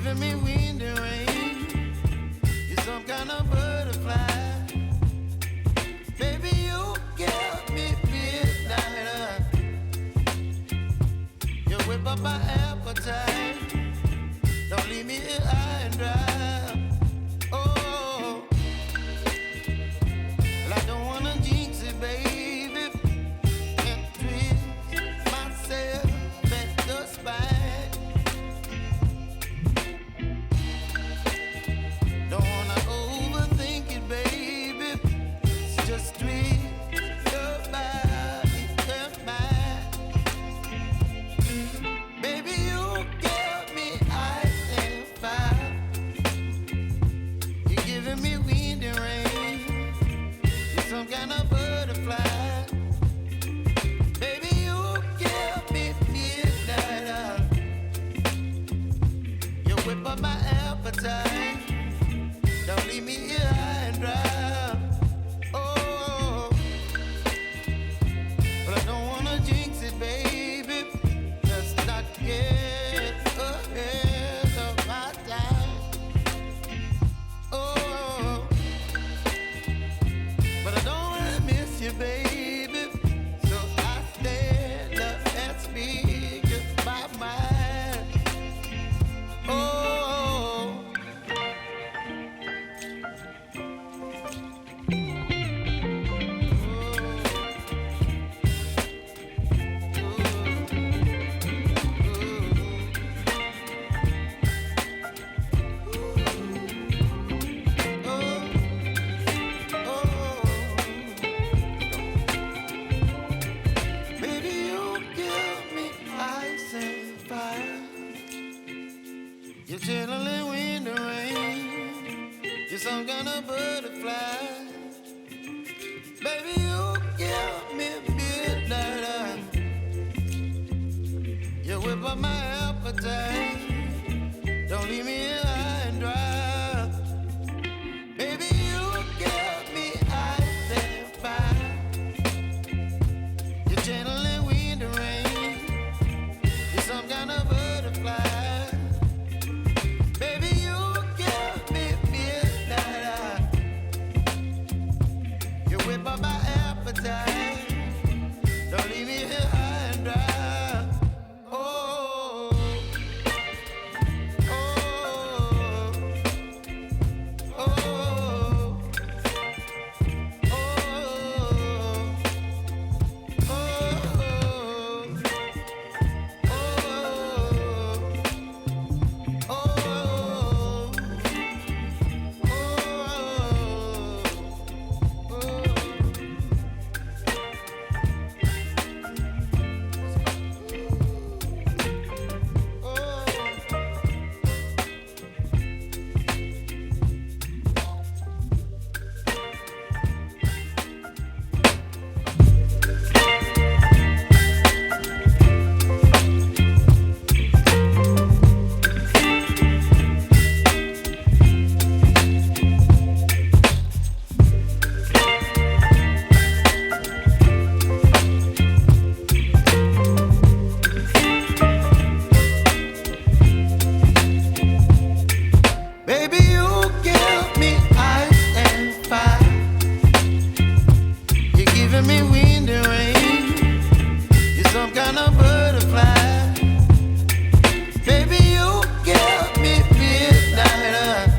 giving me wind and rain. You're some kind of butterfly. Baby, you give me midnight. You whip up my appetite. Don't leave me here high and dry. Oh, well, I don't wanna jinx it, baby. Can't twist myself at the spine. Don't wanna overthink it, baby. It's just twist your body and mine. Baby, you give me ice and fire. You're giving me wind and rain. You're some kind of butterfly. Baby, you give me midnight. You whip up my appetite. Don't leave me here high and dry. Oh, but I don't wanna jinx it, baby. Let's not get ahead of my time. Oh, but I don't wanna miss you, baby. So I stand up and speak just my mind. Oh. Baby, you give me ice and fire. You're channeling wind and rain. You're some kind of butterfly. Baby, you give me midnight. You whip up my appetite. Don't leave me here high and dry. Baby, you give me ice and fire. You're channeling wind and rain. You're some kind of butterfly. Baby, you give me midnight. You whip up my appetite. Don't leave me here high and dry. Oh, oh, oh, oh, baby, you give me ice and fire. You're giving me wind and rain. You're some kind of butterfly. Baby, you give me midnight.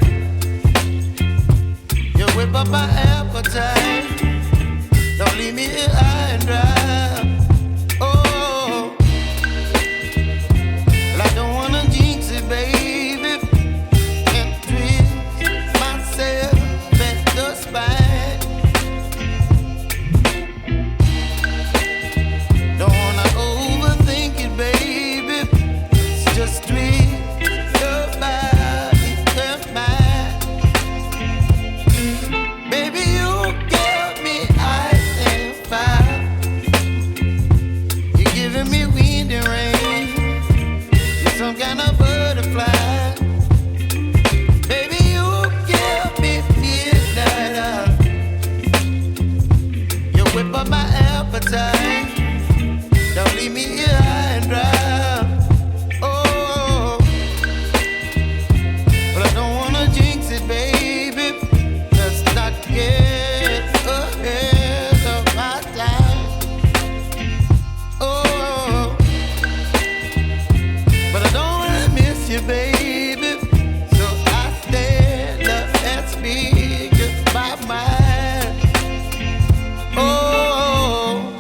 You whip up my appetite. Don't leave me here high and dry. Oh, well, I don't wanna jinx it, baby. Can't twist myself at the spine. Don't wanna overthink it, baby. It's just twist your body and mine. Baby, be just by mine. Oh,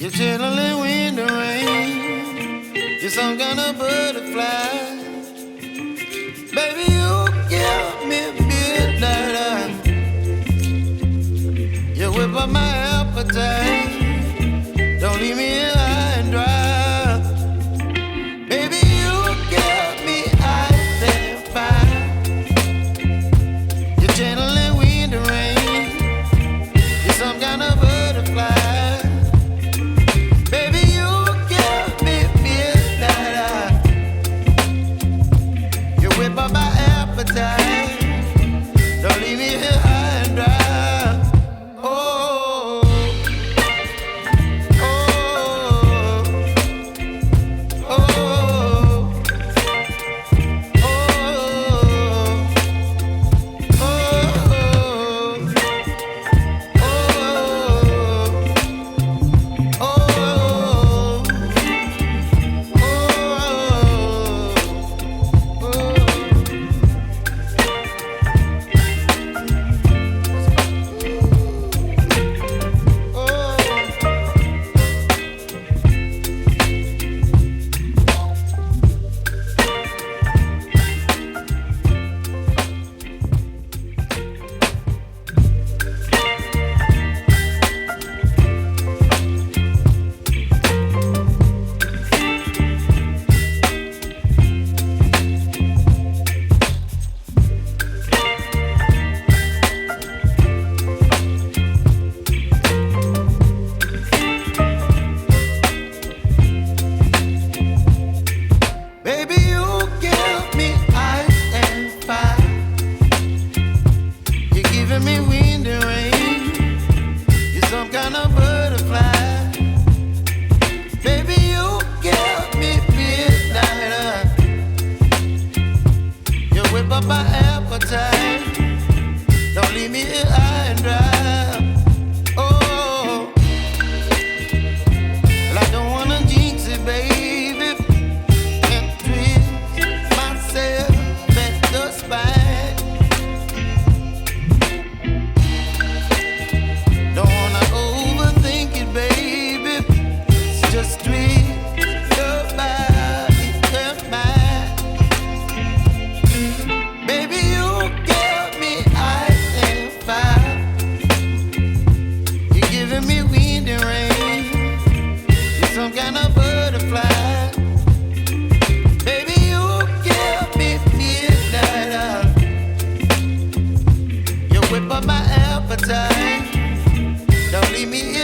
you're chilling in the rain. You're some kind of butterfly. Baby, you give me midnight. You whip up my appetite. Don't leave me here high and dry. Baby, you give me ice and fire. You're channeling wind and rain. You're some kind of butterfly. My appetite. Don't leave me here high and dry. Oh, oh, oh, oh, my appetite. Don't leave me here high and dry. Oh, well, I don't wanna jinx it, baby, and twist myself at the spine. Don't wanna overthink it, baby. It's just twist your body and mine. Baby, you give me ice and fire. You're giving me wind and rain. You're some kind of butterfly. Baby, you give me midnight. You whip up my appetite. Don't leave me